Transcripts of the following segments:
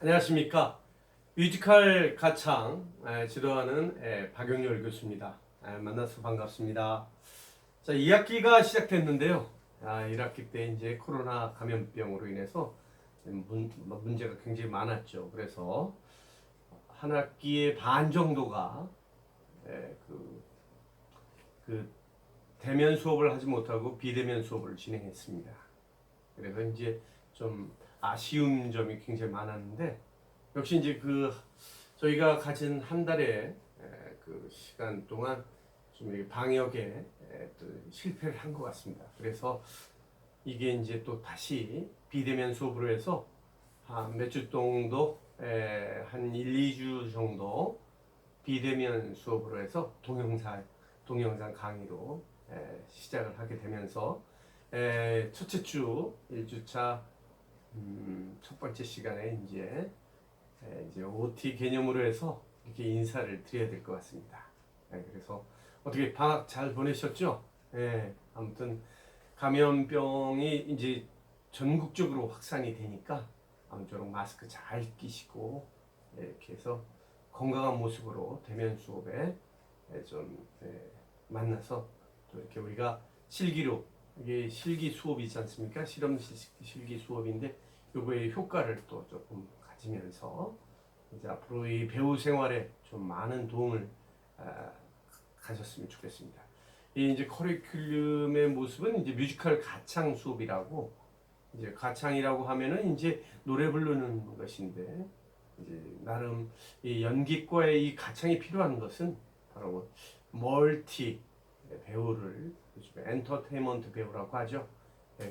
안녕하십니까. 뮤지컬 가창 지도하는 박용렬 교수입니다. 만나서 반갑습니다. 자, 2학기가 시작됐는데요. 1학기 때 이제 코로나 감염병으로 인해서 문제가 굉장히 많았죠. 그래서 한 학기의 반 정도가 그 대면 수업을 하지 못하고 비대면 수업을 진행했습니다. 그래서 이제 좀 아쉬운 점이 굉장히 많았는데, 역시 이제 저희가 가진 한 달의 그 시간 동안 좀 방역에 또 실패를 한 것 같습니다. 그래서 이게 이제 또 다시 비대면 수업으로 해서 한 몇 주 정도, 한 1, 2주 정도 비대면 수업으로 해서 동영상 강의로 시작을 하게 되면서 첫째 주 1주차 첫 번째 시간에 이제 OT 개념으로 해서 이렇게 인사를 드려야 될 것 같습니다. 그래서 어떻게 방학 잘 보내셨죠? 아무튼 감염병이 이제 전국적으로 확산이 되니까 아무쪼록 마스크 잘 끼시고 이렇게 해서 건강한 모습으로 대면 수업에 좀 만나서 또 이렇게 우리가 실기로, 이게 실기 수업이지 않습니까? 실험 실기 수업인데 요거의 효과를 또 조금 가지면서 이제 앞으로 이 배우 생활에 좀 많은 도움을 가졌으면 좋겠습니다. 이 이제 커리큘럼의 모습은 이제 뮤지컬 가창 수업이라고, 이제 가창이라고 하면은 이제 노래 부르는 것인데, 이제 나름 이 연기과의 이 가창이 필요한 것은 바로 멀티 배우를, 엔터테인먼트 배우라고 하죠.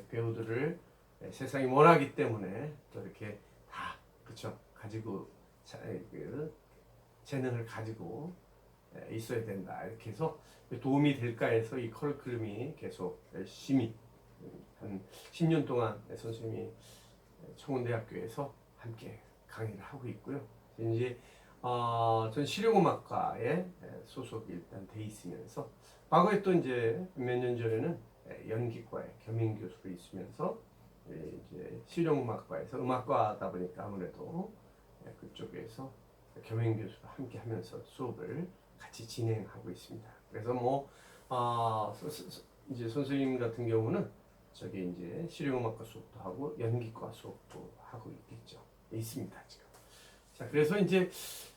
배우들을 세상이 원하기 때문에 또 이렇게 다 그렇죠 가지고 재능을 가지고 있어야 된다, 이렇게 해서 도움이 될까 해서 이 커리큘럼이 계속 열심히 한 10년 동안 선생님이 청운대학교에서 함께 강의를 하고 있고요. 이제 전 실용음악과에 소속이 일단 돼 있으면서, 과거에 또 이제 몇 년 전에는 연기과에 겸임 교수로 있으면서 이제 실용음악과에서, 음악과다 보니까 아무래도 그쪽에서 겸임 교수와 함께 하면서 수업을 같이 진행하고 있습니다. 그래서 이제 선생님 같은 경우는 저기 이제 실용음악과 수업도 하고 연기과 수업도 하고 있습니다, 지금. 자, 그래서 이제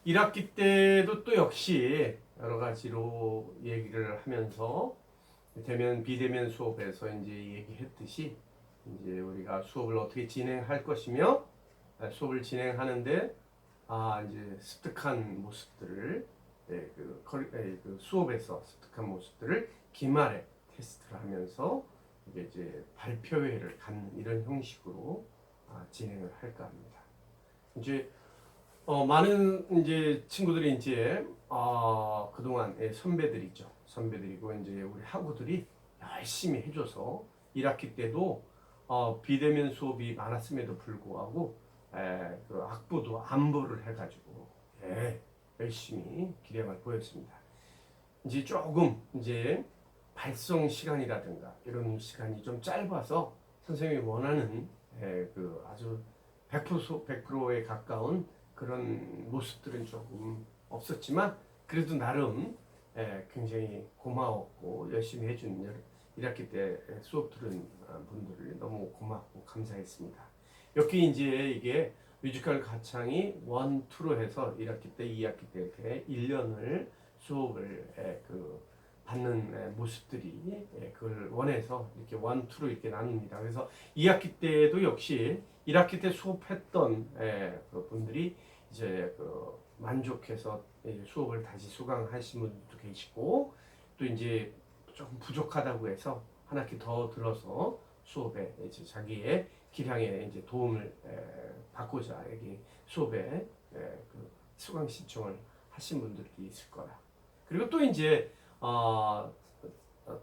1학기 때도 또 역시 여러 가지로 얘기를 하면서 대면 비대면 수업에서 이제 얘기했듯이 이제 우리가 수업을 어떻게 진행할 것이며, 수업을 진행하는데 이제 습득한 모습들을, 그 수업에서 습득한 모습들을 기말에 테스트를 하면서 이제 발표회를 갖는 이런 형식으로 진행을 할까 합니다. 이제 많은 이제 친구들이 이제 그동안 선배들이죠. 선배들이고 이제 우리 학우들이 열심히 해줘서 1학기 때도 비대면 수업이 많았음에도 불구하고 그 학부도 안보를 해가지고 열심히 기량을 보였습니다. 이제 조금 이제 발성 시간이라든가 이런 시간이 좀 짧아서 선생님이 원하는 그 아주 100%에 가까운 그런 모습들은 조금 없었지만, 그래도 나름 굉장히 고마웠고 열심히 해준 1학기 때 수업 들은 분들을 너무 고맙고 감사했습니다. 여기 이제 이게 뮤지컬 가창이 1, 2로 해서 1학기 때, 2학기 때 이렇게 1년을 수업을 받는 모습들이 그걸 원해서 이렇게 1, 2로 이렇게 나눕니다. 그래서 2학기 때도 역시 1학기 때 수업했던 그 분들이 이제 만족해서 수업을 다시 수강하신 분들도 계시고, 또 이제 조금 부족하다고 해서 한 학기 더 들어서 수업에 이제 자기의 기량에 이제 도움을 받고자 여기 수업에 그 수강 신청을 하신 분들이 있을 거라. 그리고 또 이제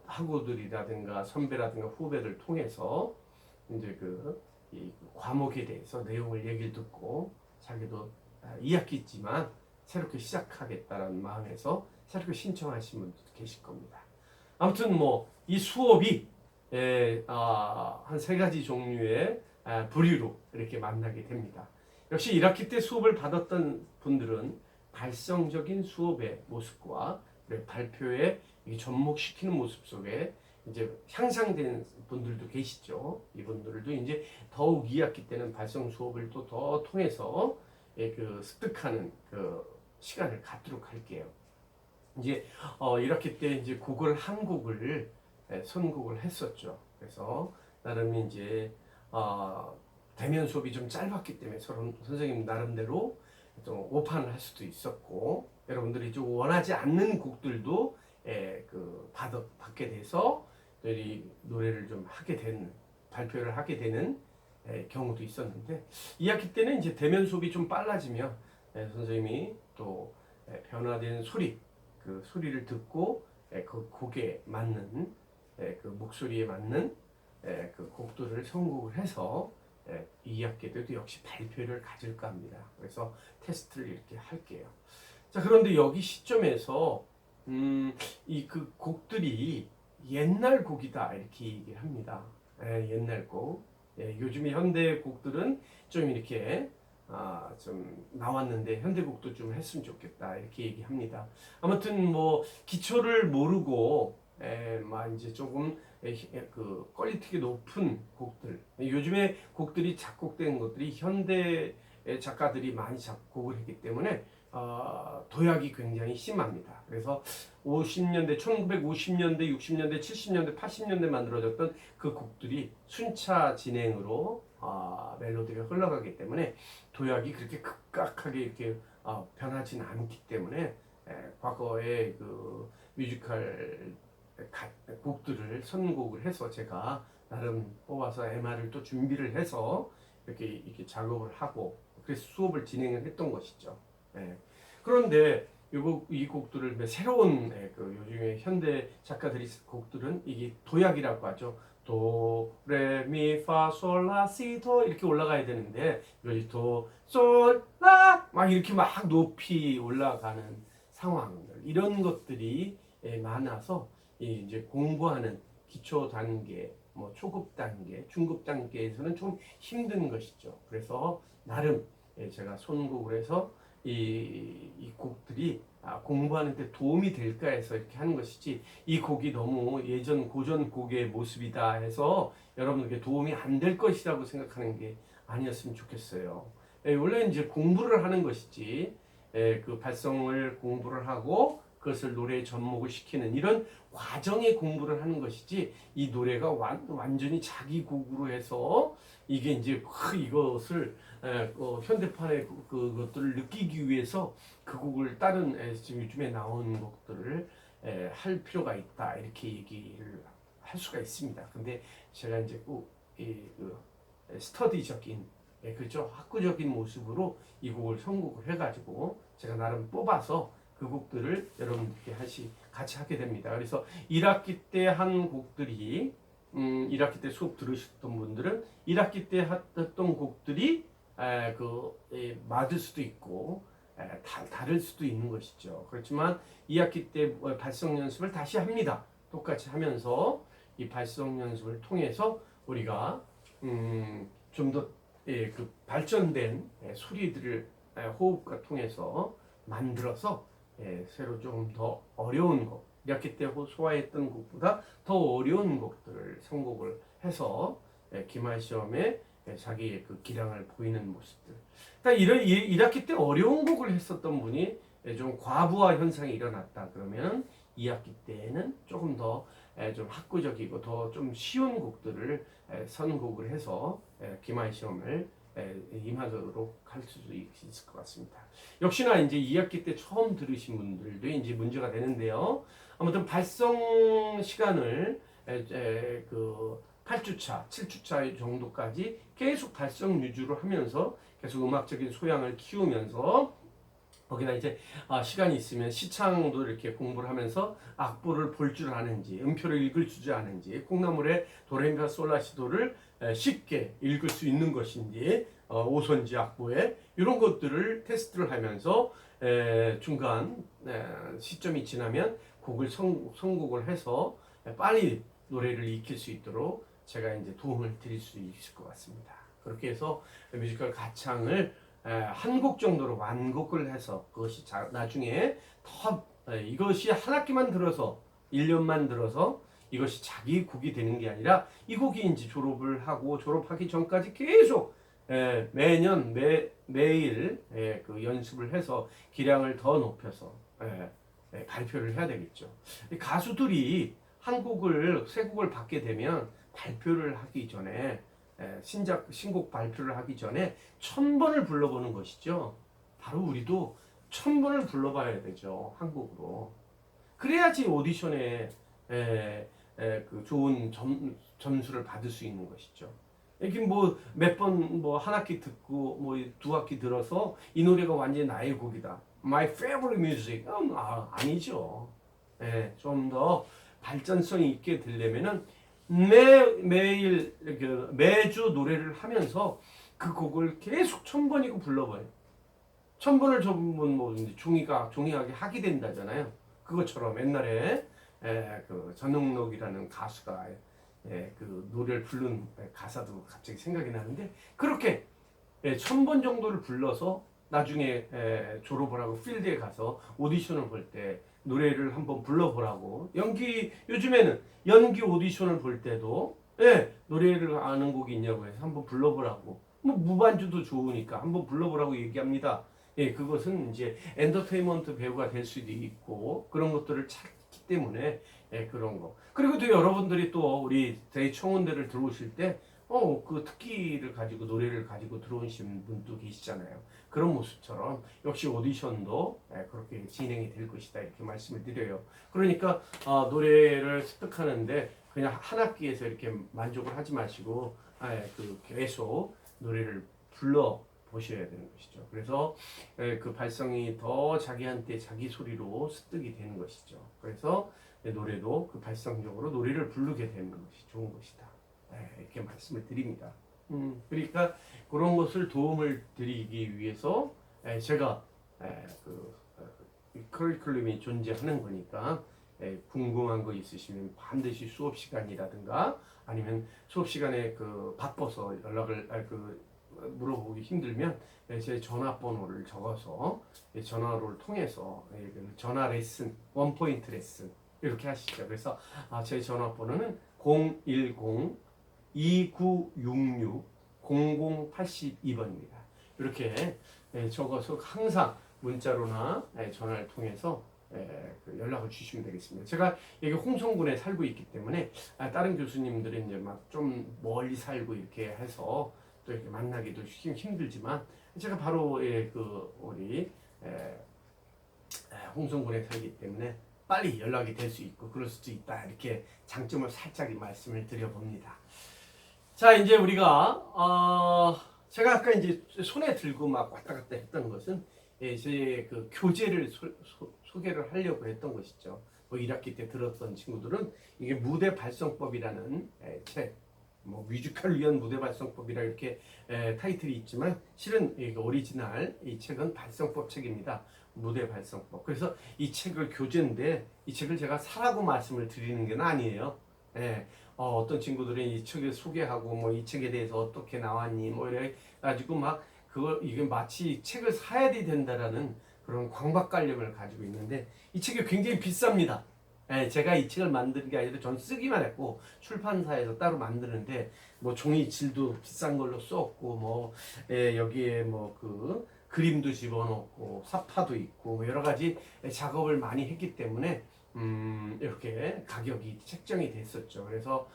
학우들이라든가 선배라든가 후배들 통해서 이제 이 과목에 대해서 내용을 얘기를 듣고 자기도 2학기지만 새롭게 시작하겠다는 마음에서 새롭게 신청하신 분들도 계실 겁니다. 아무튼 이 수업이 한 3가지 종류의 부류로 이렇게 만나게 됩니다. 역시 1학기 때 수업을 받았던 분들은 발성적인 수업의 모습과 발표에 접목시키는 모습 속에 이제 향상된 분들도 계시죠. 이분들도 이제 더욱 2학기 때는 발성 수업을 또 더 통해서 그 습득하는 그 시간을 갖도록 할게요. 이제 1학기 때 이제 곡을 한 곡을 선곡을 했었죠. 그래서 나름 이제 대면 수업이 좀 짧았기 때문에 선생님 나름대로 좀 오판을 할 수도 있었고, 여러분들이 좀 원하지 않는 곡들도 받게 돼서 이 노래를 좀 하게 되는, 발표를 하게 되는 경우도 있었는데, 2학기 때는 이제 대면 수업이 좀 빨라지면 선생님이 또 변화된 소리, 그 소리를 듣고 그 곡에 맞는 그 목소리에 맞는 그 곡들을 선곡을 해서 2학기 때도 역시 발표를 가질까 합니다. 그래서 테스트를 이렇게 할게요. 자, 그런데 여기 시점에서 이 그 곡들이 옛날 곡이다 이렇게 얘기를 합니다. 옛날 곡. 요즘에 현대 곡들은 좀 이렇게 좀 나왔는데 현대곡도 좀 했으면 좋겠다 이렇게 얘기합니다. 아무튼 뭐 기초를 모르고 막 이제 조금 그 퀄리티가 높은 곡들, 요즘에 곡들이 작곡된 것들이 현대 작가들이 많이 작곡을 했기 때문에 도약이 굉장히 심합니다. 그래서 50년대, 1950년대, 60년대, 70년대, 80년대 만들어졌던 그 곡들이 순차 진행으로 멜로디가 흘러가기 때문에 도약이 그렇게 급격하게 이렇게 변하지는 않기 때문에 과거의 그 뮤지컬 곡들을 선곡을 해서 제가 나름 뽑아서 MR을 또 준비를 해서 이렇게 작업을 하고 그래서 수업을 진행을 했던 것이죠. 그런데 이 곡들을 새로운 그 요즘에 현대 작가들이 곡들은 이게 도약이라고 하죠. 도, 레, 미, 파, 솔, 라, 시, 도 이렇게 올라가야 되는데 여기 도, 솔, 라 막 이렇게 막 높이 올라가는 상황들, 이런 것들이 많아서 이제 공부하는 기초 단계, 뭐 초급 단계, 중급 단계에서는 좀 힘든 것이죠. 그래서 나름 제가 선곡을 해서 이 곡들이 공부하는 데 도움이 될까 해서 이렇게 하는 것이지, 이 곡이 너무 예전 고전 곡의 모습이다 해서 여러분에게 도움이 안 될 것이라고 생각하는 게 아니었으면 좋겠어요. 원래 이제 공부를 하는 것이지, 그 발성을 공부를 하고 그것을 노래에 접목을 시키는 이런 과정의 공부를 하는 것이지, 이 노래가 완전히 자기 곡으로 해서 이게 이제 이것을 현대판의 그것들을 느끼기 위해서 그 곡을 다른 지금 요즘에 나온 곡들을 할 필요가 있다 이렇게 얘기를 할 수가 있습니다. 근데 제가 이제 꼭 스터디적인 그렇죠, 학구적인 모습으로 이 곡을 선곡을 해가지고 제가 나름 뽑아서 그 곡들을 여러분들께 같이 하게 됩니다. 그래서 1학기 때 한 곡들이 1학기 때 수업 들으셨던 분들은 1학기 때 했던 곡들이 맞을 수도 있고 다를 수도 있는 것이죠. 그렇지만 2학기 때 발성 연습을 다시 합니다. 똑같이 하면서 이 발성 연습을 통해서 우리가 좀 더 그 발전된 소리들을 호흡과 통해서 만들어서 새로 좀 더 어려운 곡, 1학기 때 소화했던 곡보다 더 어려운 곡들을 선곡을 해서 기말 시험에 자기의 그 기량을 보이는 모습들. 그러니까 1학기 때 어려운 곡을 했었던 분이 좀 과부하 현상이 일어났다 그러면 2학기 때는 조금 더 좀 학구적이고 더 좀 쉬운 곡들을 선곡을 해서 기말 시험을 임하도록 할 수도 있을 것 같습니다. 역시나 이제 2학기 때 처음 들으신 분들도 이제 문제가 되는데요. 아무튼 발성 시간을 그 8주차, 7주차 정도까지 계속 발성 유지를 하면서 계속 음악적인 소양을 키우면서 거기다 이제 시간이 있으면 시창도 이렇게 공부를 하면서 악보를 볼 줄 아는지, 음표를 읽을 줄 아는지, 콩나물의 도레미파 솔라시도를 쉽게 읽을 수 있는 것인지, 오선지 악보에 이런 것들을 테스트를 하면서 중간 시점이 지나면 곡을 선곡을 해서 빨리 노래를 익힐 수 있도록 제가 이제 도움을 드릴 수 있을 것 같습니다. 그렇게 해서 뮤지컬 가창을 한 곡 정도로 완곡을 해서 그것이 나중에 더 이것이 한 학기만 들어서 1년만 들어서 이것이 자기 곡이 되는 게 아니라 이 곡이 이제 졸업을 하고 졸업하기 전까지 계속 매년 매일 그 연습을 해서 기량을 더 높여서 발표를 해야 되겠죠. 가수들이 한 곡을 새 곡을 받게 되면 발표를 하기 전에 신곡 발표를 하기 전에 1000번을 불러보는 것이죠. 바로 우리도 1000번을 불러봐야 되죠. 한 곡으로. 그래야지 오디션에 그 좋은 점수를 받을 수 있는 것이죠. 이게 뭐 몇 번 뭐 한 학기 듣고 뭐 두 학기 들어서 이 노래가 완전히 나의 곡이다. My favorite music. 아니죠. 좀 더 발전성이 있게 되려면은 매일 매주 노래를 하면서 그 곡을 계속 1000번이고 불러봐요. 1000번을 전문 뭐 종이하게 하게 된다잖아요. 그것처럼 옛날에 그 전용록이라는 가수가 그 노래를 부른 가사도 갑자기 생각이 나는데 그렇게 1000번 정도를 불러서 나중에 졸업을 하고 필드에 가서 오디션을 볼 때 노래를 한번 불러보라고 요즘에는 연기 오디션을 볼 때도 노래를 아는 곡이 있냐고 해서 한번 불러보라고 뭐 무반주도 좋으니까 한번 불러보라고 얘기합니다. 그것은 이제 엔터테인먼트 배우가 될 수도 있고 그런 것들을 찾기 때문에 그런 거. 그리고 또 여러분들이 또 우리 저희 청원대를 들어오실 때 그 특기를 가지고 노래를 가지고 들어오신 분도 계시잖아요. 그런 모습처럼 역시 오디션도 그렇게 진행이 될 것이다 이렇게 말씀을 드려요. 그러니까 노래를 습득하는데 그냥 한 학기에서 이렇게 만족을 하지 마시고 그 계속 노래를 불러 보셔야 되는 것이죠. 그래서 그 발성이 더 자기한테 자기 소리로 습득이 되는 것이죠. 그래서 노래도 그 발성적으로 노래를 부르게 되는 것이 좋은 것이다. 이렇게 말씀을 드립니다. 그러니까 그런 것을 도움을 드리기 위해서 제가 커리큘럼이 존재하는 거니까 궁금한 거 있으시면 반드시 수업 시간이라든가 아니면 수업 시간에 그 바빠서 연락을 물어보기 힘들면 제 전화번호를 적어서 전화를 통해서 전화 레슨, 원포인트 레슨 이렇게 하시죠. 그래서 제 전화번호는 010-2966-0082번입니다. 이렇게 적어서 항상 문자로나 전화를 통해서 연락을 주시면 되겠습니다. 제가 여기 홍성군에 살고 있기 때문에 다른 교수님들은 이제 막 좀 멀리 살고 이렇게 해서 또 이렇게 만나기도 힘들지만 제가 바로 우리 홍성군에 살기 때문에 빨리 연락이 될 수 있고 그럴 수도 있다 이렇게 장점을 살짝 말씀을 드려봅니다. 자 이제 우리가 제가 아까 이제 손에 들고 막 왔다 갔다 했던 것은 제 그 교재를 소개를 하려고 했던 것이죠. 뭐 1학기 때 들었던 친구들은 이게 무대 발성법이라는 책, 뭐 뮤지컬을 위한 무대 발성법이라 이렇게 타이틀이 있지만 실은 오리지널 이 책은 발성법 책입니다. 무대 발성법. 그래서 이 책을 교재인데 이 책을 제가 사라고 말씀을 드리는 건 아니에요. 어떤 친구들은 이 책을 소개하고 뭐 이 책에 대해서 어떻게 나왔니 뭐 이래 가지고 막 이게 마치 책을 사야 된다라는 그런 강박관념을 가지고 있는데 이 책이 굉장히 비쌉니다. 제가 이 책을 만든 게 아니라 전 쓰기만 했고 출판사에서 따로 만드는데 뭐 종이 질도 비싼 걸로 썼고 뭐 여기에 뭐 그 그림도 집어넣고 사파도 있고 뭐 여러 가지 작업을 많이 했기 때문에 이렇게 가격이 책정이 됐었죠. 그래서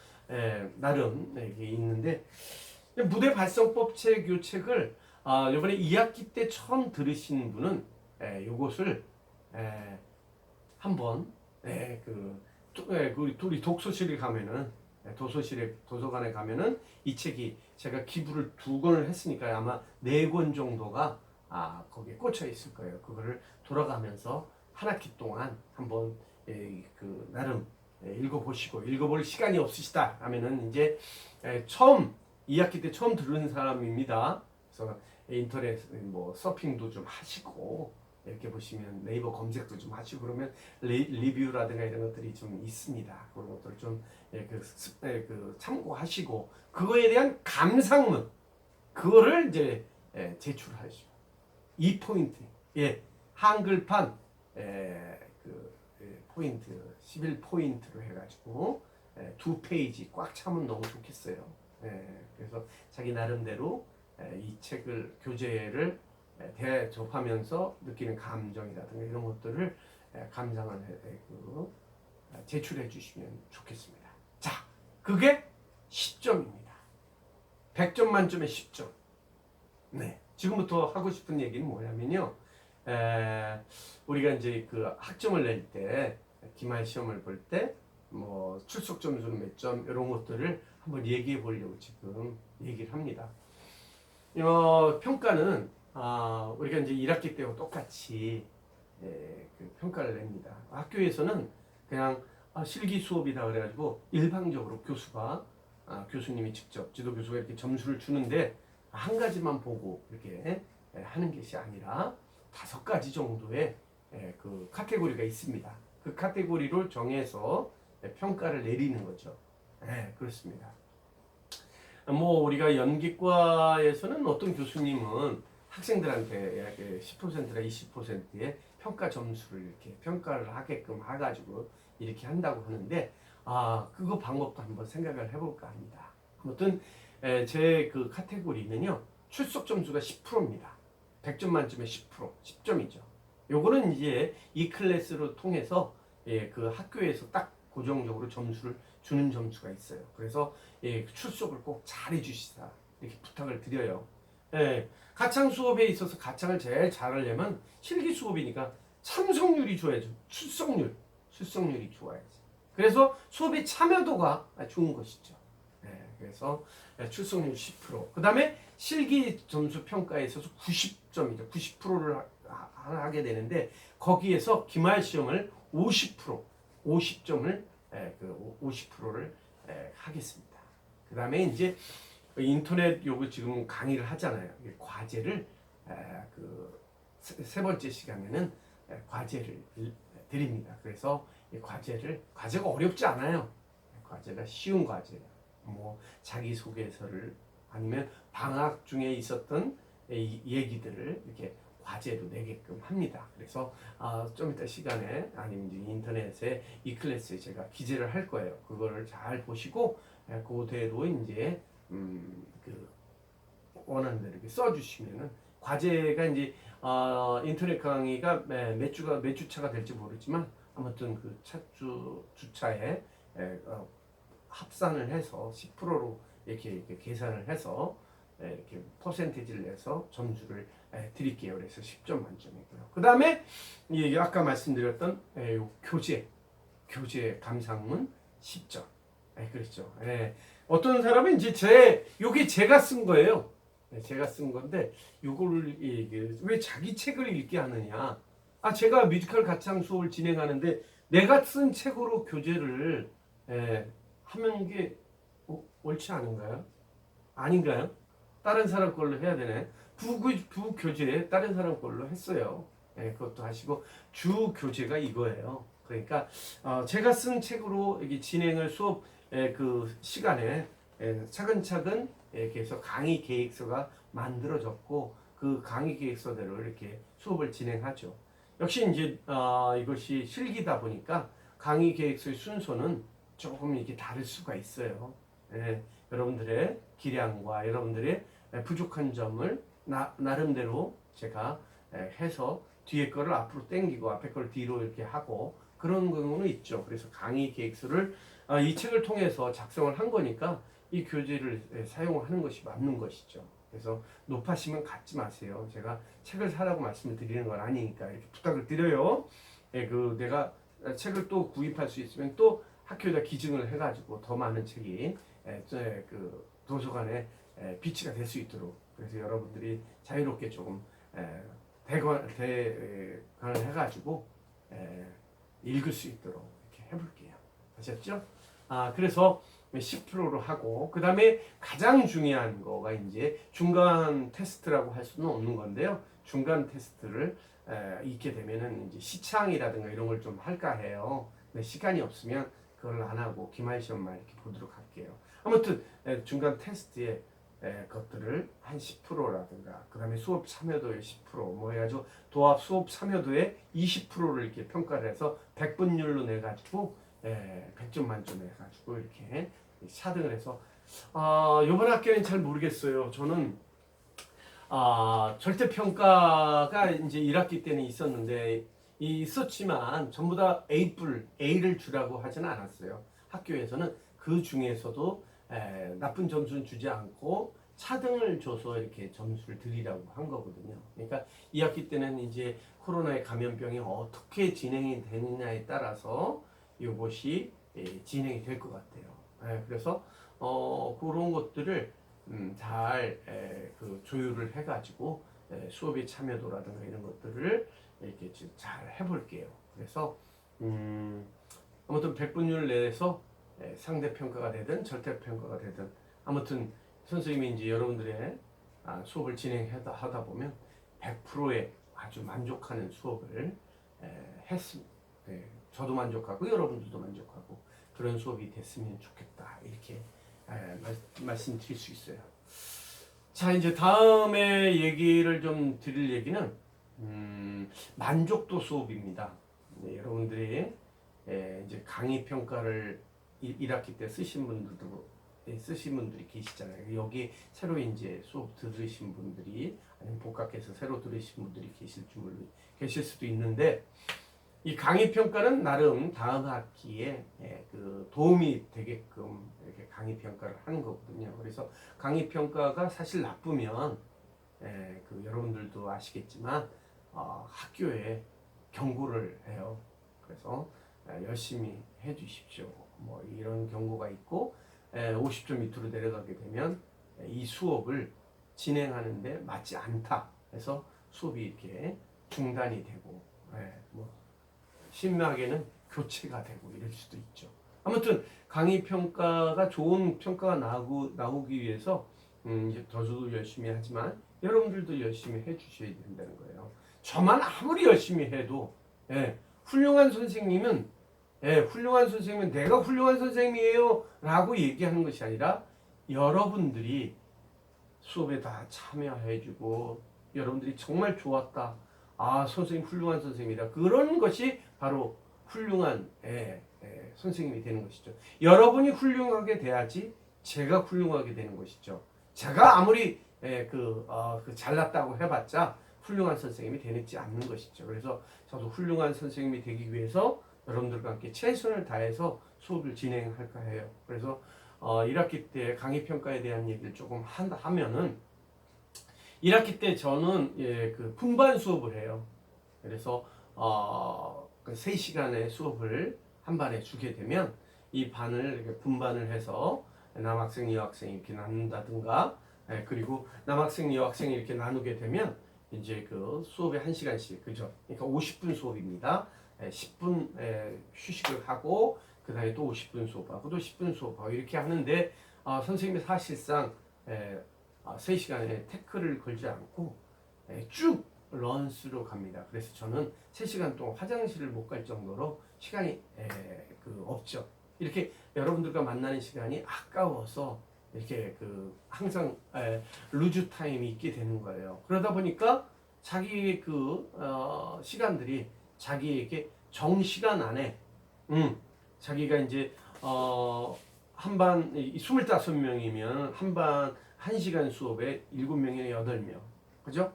나름 이게 있는데 무대 발성법 이 책을 이번에 2학기 때 처음 들으신 분은 이것을 한번 우리 독서실에 가면은 도서관에 가면은 이 책이 제가 기부를 2권을 했으니까 아마 4권 정도가 거기에 꽂혀 있을 거예요. 그거를 돌아가면서 한 학기 동안 한번 나름 읽어보시고 읽어볼 시간이 없으시다 하면은 이제 2학기 때 처음 들은 사람입니다. 그래서 인터넷 뭐 서핑도 좀 하시고 이렇게 보시면 네이버 검색도 좀 하시고 그러면 리뷰라든가 이런 것들이 좀 있습니다. 그런 것들 좀 참고하시고 그거에 대한 감상문 그거를 이제 제출하시죠. 2포인트, 예, 한글판 포인트 11포인트로 해가지고 2페이지 꽉 차면 너무 좋겠어요. 그래서 자기 나름대로 이 책을 교재를 대접하면서 느끼는 감정이라든가 이런 것들을 감상을 제출해 주시면 좋겠습니다. 자, 그게 10점입니다. 100점 만점에 10점. 네, 지금부터 하고 싶은 얘기는 뭐냐면요. 우리가 이제 그 학점을 낼 때, 기말 시험을 볼 때, 뭐 출석 점수는 몇 점 이런 것들을 한번 얘기해 보려고 지금 얘기를 합니다. 평가는 우리가 이제 1학기 때와 똑같이 그 평가를 냅니다. 학교에서는 그냥 실기 수업이다 그래가지고 일방적으로 교수님이 직접 지도교수가 이렇게 점수를 주는데 한 가지만 보고 이렇게 하는 것이 아니라 5가지 정도의 그 카테고리가 있습니다. 그 카테고리를 정해서 평가를 내리는 거죠. 그렇습니다. 뭐 우리가 연기과에서는 어떤 교수님은 학생들한테 10%나 20%의 평가 점수를 이렇게 평가를 하게끔 해가지고 이렇게 한다고 하는데 그거 방법도 한번 생각을 해볼까 합니다. 아무튼 제 그 카테고리는요 출석 점수가 10%입니다. 100점 만점에 10점이죠. 요거는 이제 이 클래스로 통해서 그 학교에서 딱 고정적으로 점수를 주는 점수가 있어요. 그래서 출석을 꼭 잘해 주시다 이렇게 부탁을 드려요. 가창 수업에 있어서 가창을 제일 잘하려면 실기 수업이니까 참석률이 좋아야죠. 출석률이 좋아야지. 그래서 수업의 참여도가 좋은 것이죠. 그래서 출석률 10%. 그 다음에 실기 점수 평가에 있어서 90점이죠. 90%를 하게 되는데 거기에서 기말 시험을 50점을 50%를 하겠습니다. 그 다음에 이제 인터넷 요거 지금 강의를 하잖아요. 과제를 세 번째 시간에는 과제를 드립니다. 그래서 이 과제가 어렵지 않아요. 과제가 쉬운 과제예요. 뭐 자기소개서를 아니면 방학 중에 있었던 얘기들을 이렇게 과제로 내게끔 합니다. 그래서 좀 이따 시간에 아니면 이제 인터넷에 이 클래스에 제가 기재를 할 거예요. 그거를 잘 보시고 그대로 이제 그 원하는 대로 이렇게 써주시면은 과제가 이제 인터넷 강의가 몇 주차가 될지 모르지만 아무튼 그 주차에 합산을 해서 10%로 이렇게 계산을 해서 이렇게 퍼센티지를 내서 점수를 드릴게요. 그래서 10점 만점이고요. 그 다음에 아까 말씀드렸던 교재 감상문 10점. 그렇죠. 어떤 사람은 이제 요게 제가 쓴 거예요. 제가 쓴 건데 요거를 왜 자기 책을 읽게 하느냐? 제가 뮤지컬 가창 수업을 진행하는데 내가 쓴 책으로 교재를 하면 이게 옳지 않은가요? 아닌가요? 다른 사람 걸로 해야 되네. 부교재 다른 사람 걸로 했어요. 그것도 하시고 주 교재가 이거예요. 그러니까 제가 쓴 책으로 이게 진행을 수업 그 시간에 차근차근 이렇게 해서 강의 계획서가 만들어졌고 그 강의 계획서대로 이렇게 수업을 진행하죠. 역시 이제 이것이 실기다 보니까 강의 계획서의 순서는 조금 이렇게 다를 수가 있어요. 여러분들의 기량과 여러분들의 부족한 점을 나름대로 제가 해서 뒤에 거를 앞으로 당기고 앞에 거를 뒤로 이렇게 하고 그런 경우는 있죠. 그래서 강의 계획서를 이 책을 통해서 작성을 한 거니까 이 교재를 사용하는 것이 맞는 것이죠. 그래서 높아시면 갖지 마세요. 제가 책을 사라고 말씀을 드리는 건 아니니까 이렇게 부탁을 드려요. 내가 책을 또 구입할 수 있으면 또 학교에다 기증을 해가지고 더 많은 책이 그 도서관에 비치가 될 수 있도록 그래서 여러분들이 자유롭게 조금 대관을 해가지고 읽을 수 있도록 이렇게 해볼게요. 아셨죠? 그래서 10%로 하고 그 다음에 가장 중요한 거가 이제 중간 테스트라고 할 수는 없는 건데요. 중간 테스트를 있게 되면은 이제 시창이라든가 이런 걸 좀 할까 해요. 근데 시간이 없으면 그걸 안 하고 기말 시험만 이렇게 보도록 할게요. 아무튼 중간 테스트에 것들을 한 10%라든가 그 다음에 수업 참여도의 10%뭐 해가지고 도합 수업 참여도의 20%를 이렇게 평가를 해서 100분율로 내가지고 100점 만점에 해가지고 이렇게 차등을 해서 이번 학기는 잘 모르겠어요. 저는 절대평가가 이제 1학기 때는 있었지만 전부 다 A를 주라고 하지는 않았어요. 학교에서는 그 중에서도 나쁜 점수는 주지 않고 차등을 줘서 이렇게 점수를 드리라고 한 거거든요. 그러니까 2학기 때는 이제 코로나의 감염병이 어떻게 진행이 되느냐에 따라서 이것이 진행이 될 것 같아요. 그래서 그런 것들을 잘 조율을 해가지고 수업의 참여도라든가 이런 것들을 이렇게 잘 해볼게요. 그래서 아무튼 100분율 내에서 상대평가가 되든 절대평가가 되든 아무튼 선생님이 이제 여러분들의 수업을 진행하다 보면 100%의 아주 만족하는 수업을 했습니다. 저도 만족하고 여러분들도 만족하고 그런 수업이 됐으면 좋겠다 이렇게 말씀드릴 수 있어요. 자, 이제 다음에 얘기를 좀 드릴 얘기는 만족도 수업입니다. 여러분들이 이제 강의 평가를 1학기 때 쓰신 분들이 계시잖아요. 여기 새로 이제 수업 들으신 분들이 아니면 복학해서 새로 들으신 분들이 계실 수도 있는데 이 강의 평가는 나름 다음 학기에 그 도움이 되게끔 이렇게 강의 평가를 하는 거거든요. 그래서 강의 평가가 사실 나쁘면 그 여러분들도 아시겠지만 학교에 경고를 해요. 그래서 열심히 해주십시오. 뭐 이런 경고가 있고 50점 밑으로 내려가게 되면 이 수업을 진행하는데 맞지 않다 해서 수업이 이렇게 중단이 되고 뭐 심하게는 교체가 되고 이럴 수도 있죠. 아무튼 강의 평가가 좋은 평가가 나오기 위해서 이제 저도 열심히 하지만 여러분들도 열심히 해주셔야 된다는 거예요. 저만 아무리 열심히 해도 훌륭한 선생님은 내가 훌륭한 선생님이에요 라고 얘기하는 것이 아니라 여러분들이 수업에 다 참여해주고 여러분들이 정말 좋았다. 선생님 훌륭한 선생님이다. 그런 것이 바로 훌륭한 선생님이 되는 것이죠. 여러분이 훌륭하게 돼야지 제가 훌륭하게 되는 것이죠. 제가 아무리 잘났다고 해봤자 훌륭한 선생님이 되지 않는 것이죠. 그래서 저도 훌륭한 선생님이 되기 위해서 여러분들과 함께 최선을 다해서 수업을 진행할까 해요. 그래서 1학기 때 강의 평가에 대한 얘기를 조금 하면은 1학기 때 저는 그 분반 수업을 해요. 그래서 3시간의 수업을 한 반에 주게 되면 이 반을 이렇게 분반을 해서 남학생, 여학생 이렇게 나눈다든가 그리고 남학생, 여학생 이렇게 나누게 되면 이제 그 수업에 1시간씩 그죠? 그러니까 50분 수업입니다. 10분 휴식을 하고 그 다음에 또 50분 수업하고 또 10분 수업하고 이렇게 하는데 선생님이 사실상 3시간에 태클을 걸지 않고 쭉 런스로 갑니다. 그래서 저는 3시간 동안 화장실을 못 갈 정도로 시간이 없죠. 이렇게 여러분들과 만나는 시간이 아까워서 이렇게 항상 루즈 타임이 있게 되는 거예요. 그러다 보니까 자기 시간들이 자기에게 정시간 안에 자기가 이제 한 반 25명이면 한 반 1시간 수업에 7명이나 8명. 그죠?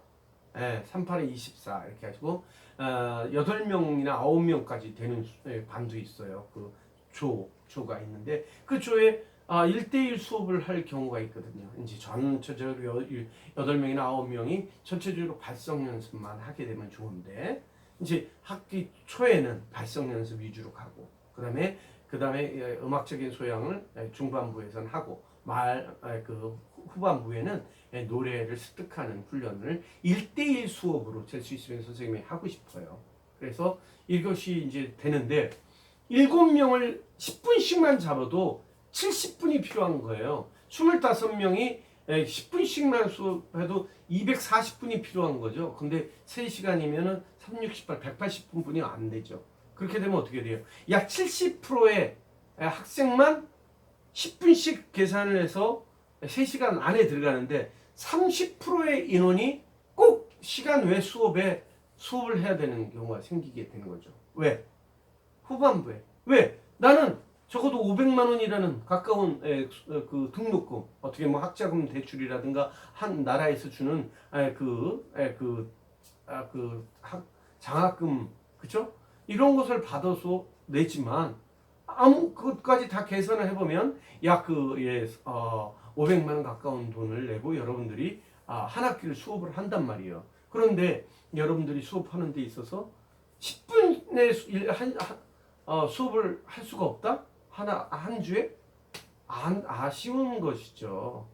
38에 24 이렇게 하시고 8명이나 9명까지 되는 반도 있어요. 그 조가 있는데 그 조에 1대1 수업을 할 경우가 있거든요. 이제 전체적으로 8명이나 9명이 전체적으로 발성 연습만 하게 되면 좋은데 이제 학기 초에는 발성 연습 위주로 가고 그다음에 음악적인 소양을 중반부에서는 하고 후반부에는 노래를 습득하는 훈련을 1대1 수업으로 될 수 있으면 선생님이 하고 싶어요. 그래서 이것이 이제 되는데 7명을 10분씩만 잡아도 70분이 필요한 거예요. 25명이 10분씩만 수업해도 240분이 필요한 거죠. 근데 3시간이면은 368, 180분이 안 되죠. 그렇게 되면 어떻게 돼요? 약 70%의 학생만 10분씩 계산을 해서 3시간 안에 들어가는데 30%의 인원이 꼭 시간 외 수업을 해야 되는 경우가 생기게 되는 거죠. 왜? 후반부에. 왜? 나는 적어도 500만 원이라는 가까운 그 등록금, 어떻게 뭐 학자금 대출이라든가 한 나라에서 주는 장학금, 그쵸? 이런 것을 받아서 내지만 아무 그것까지 다 계산을 해보면 약 500만 원 가까운 돈을 내고 여러분들이 한 학기를 수업을 한단 말이에요. 그런데 여러분들이 수업하는 데 있어서 10분 내 수업을 할 수가 없다? 한 주에? 아쉬운 것이죠.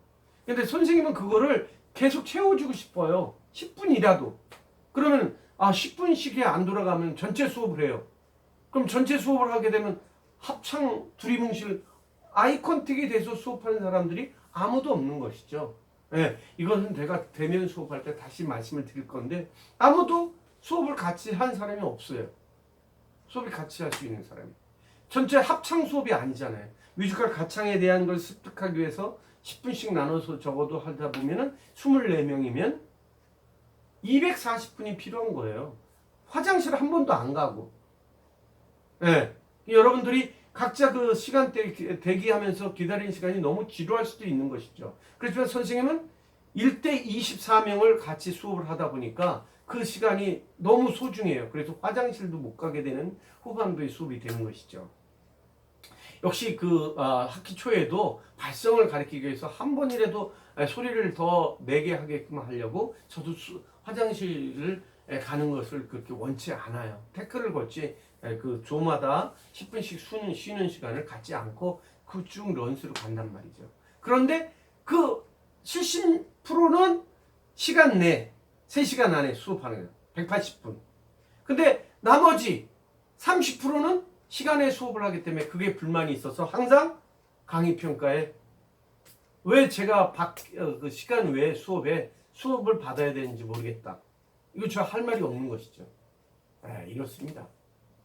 근데 선생님은 그거를 계속 채워주고 싶어요. 10분이라도. 그러면 10분씩에 안 돌아가면 전체 수업을 해요. 그럼 전체 수업을 하게 되면 합창 두리뭉실 아이 컨택이 돼서 수업하는 사람들이 아무도 없는 것이죠. 예, 이것은 제가 대면 수업할 때 다시 말씀을 드릴 건데 아무도 수업을 같이 한 사람이 없어요. 수업을 같이 할 수 있는 사람이. 전체 합창 수업이 아니잖아요. 뮤지컬 가창에 대한 걸 습득하기 위해서 10분씩 나눠서 적어도 하다 보면은 24명이면 240분이 필요한 거예요. 화장실 한 번도 안 가고. 예. 여러분들이 각자 그 시간대 대기하면서 기다리는 시간이 너무 지루할 수도 있는 것이죠. 그렇지만 선생님은 1대 24명을 같이 수업을 하다 보니까 그 시간이 너무 소중해요. 그래서 화장실도 못 가게 되는 후반부의 수업이 되는 것이죠. 역시 학기 초에도 발성을 가르치기 위해서 한 번이라도 소리를 더 내게 하게끔 하려고 저도 화장실을 가는 것을 그렇게 원치 않아요. 태클을 걸지 그 조마다 10분씩 쉬는 시간을 갖지 않고 그 쭉 런스로 간단 말이죠. 그런데 그 70%는 시간 내 3시간 안에 수업하는 거예요. 180분. 근데 나머지 30%는 시간에 수업을 하기 때문에 그게 불만이 있어서 항상 강의 평가에 왜 제가 그 시간 외에 수업을 받아야 되는지 모르겠다. 이거 저 할 말이 없는 것이죠. 이렇습니다.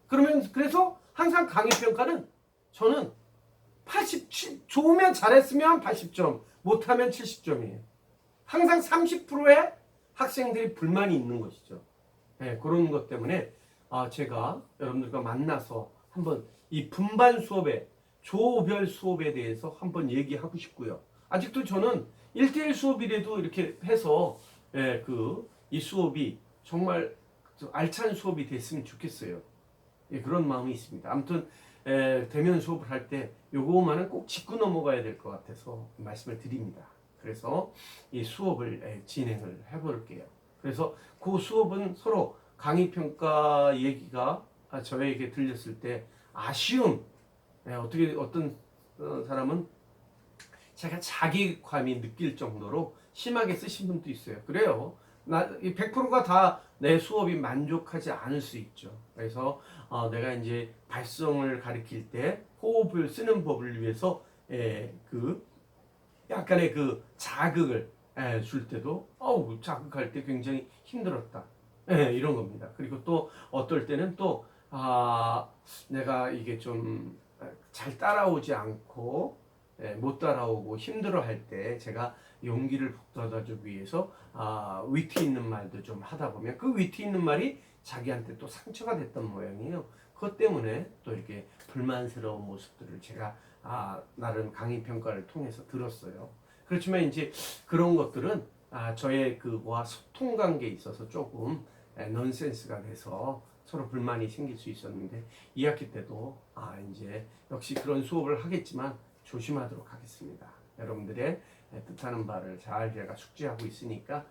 그래서 항상 강의 평가는 저는 87, 좋으면 잘했으면 80점, 못하면 70점이에요. 항상 30%의 학생들이 불만이 있는 것이죠. 그런 것 때문에 제가 여러분들과 만나서 한번 이 분반 수업에 조별 수업에 대해서 한번 얘기하고 싶고요. 아직도 저는 1대1 수업이라도 이렇게 해서 이 수업이 정말 알찬 수업이 됐으면 좋겠어요. 그런 마음이 있습니다. 아무튼 대면 수업을 할 때 요거만은 꼭 짚고 넘어가야 될 것 같아서 말씀을 드립니다. 그래서 이 수업을 진행을 해볼게요. 그래서 그 수업은 서로 강의평가 얘기가 저에게 들렸을 때 아쉬움, 어떤 사람은 제가 자기감이 느낄 정도로 심하게 쓰신 분도 있어요. 그래요. 100%가 다 내 수업이 만족하지 않을 수 있죠. 그래서 내가 이제 발성을 가르칠 때 호흡을 쓰는 법을 위해서 약간의 자극을 줄 때도 자극할 때 굉장히 힘들었다. 이런 겁니다. 그리고 또 어떨 때는 또 내가 이게 좀 잘 따라오지 않고 못 따라오고 힘들어할 때 제가 용기를 북돋아주기 위해서 위트 있는 말도 좀 하다 보면 그 위트 있는 말이 자기한테 또 상처가 됐던 모양이에요. 그것 때문에 또 이렇게 불만스러운 모습들을 제가 나름 강의 평가를 통해서 들었어요. 그렇지만 이제 그런 것들은 저의 그와 소통 관계에 있어서 조금 넌센스가 돼서 서로 불만이 생길 수 있었는데 2학기 때도 이제 역시 그런 수업을 하겠지만 조심하도록 하겠습니다. 여러분들의 뜻하는 바를 잘 제가 숙지하고 있으니까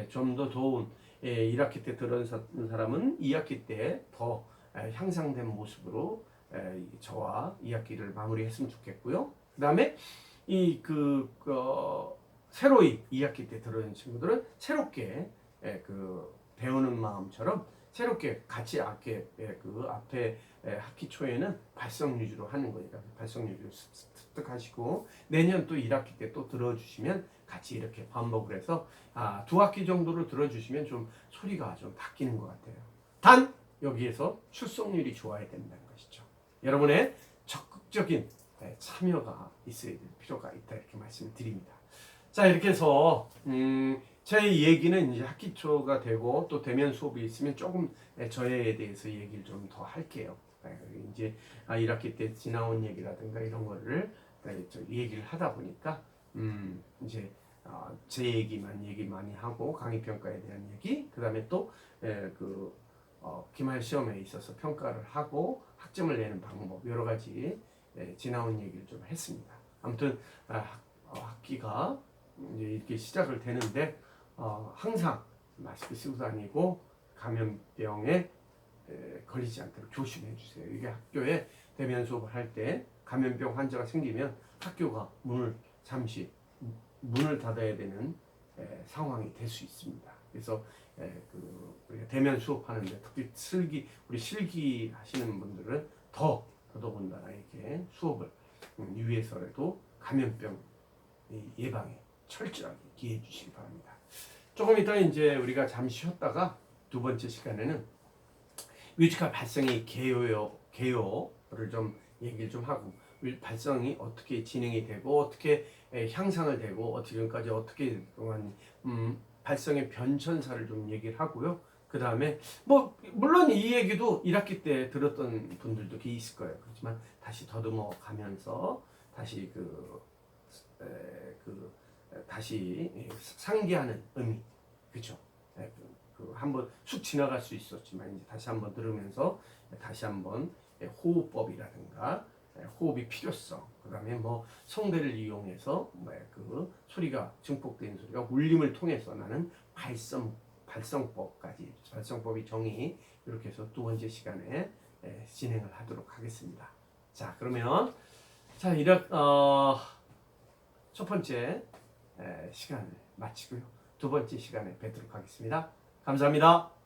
좀 더 좋은 1학기 때 들은 사람은 2학기 때 더 향상된 모습으로 저와 2학기를 마무리했으면 좋겠고요. 그 다음에 새로이 2학기 때 들어온 친구들은 새롭게 배우는 마음처럼 새롭게 같이 앞에 학기 초에는 발성 위주로 하는 거니까 발성 위주로 습득하시고 내년 또 1학기 때 또 들어주시면 같이 이렇게 반복을 해서 2학기 정도로 들어주시면 좀 소리가 좀 바뀌는 것 같아요. 단 여기에서 출석률이 좋아야 된다는 것이죠. 여러분의 적극적인 참여가 있어야 될 필요가 있다 이렇게 말씀을 드립니다. 자, 이렇게 해서 제 얘기는 이제 학기 초가 되고 또 대면 수업이 있으면 조금 저에 대해서 얘기를 좀 더 할게요. 이제 1학기 때 지나온 얘기라든가 이런 거를 얘기를 하다 보니까 이제 제 얘기 많이 하고 강의 평가에 대한 얘기, 그다음에 또 기말 시험에 있어서 평가를 하고 학점을 내는 방법 여러 가지 지나온 얘기를 좀 했습니다. 아무튼 학기가 이제 이렇게 시작을 되는데 항상 마스크 쓰고 다니고 감염병에 걸리지 않도록 조심해 주세요. 이게 학교에 대면 수업을 할 때 감염병 환자가 생기면 학교가 잠시 문을 닫아야 되는 상황이 될 수 있습니다. 그래서 우리가 대면 수업하는데 특히 우리 실기 하시는 분들은 더더군다나 이렇게 수업을 위해서라도 감염병 예방에 철저하게 기해 주시기 바랍니다. 조금 이따 이제 우리가 잠시 쉬었다가 두 번째 시간에는 뮤지컬 발성의 개요를 좀 얘기를 좀 하고 발성이 어떻게 진행이 되고 어떻게 향상을 되고 지금까지 어떻게 동안 발성의 변천사를 좀 얘기를 하고요. 그 다음에 물론 이 얘기도 1학기 때 들었던 분들도 있을 거예요. 그렇지만 다시 더듬어 가면서 다시 다시 상기하는 의미, 그렇죠? 한번 쑥 지나갈 수 있었지만 이제 다시 한번 들으면서 다시 한번 호흡법이라든가 호흡의 필요성, 그다음에 성대를 이용해서 소리가 증폭되는 소리가 울림을 통해서 나는 발성법의 정의, 이렇게 해서 두 번째 시간에 진행을 하도록 하겠습니다. 자, 그러면 첫 번째 시간을 마치고요. 두 번째 시간에 뵙도록 하겠습니다. 감사합니다.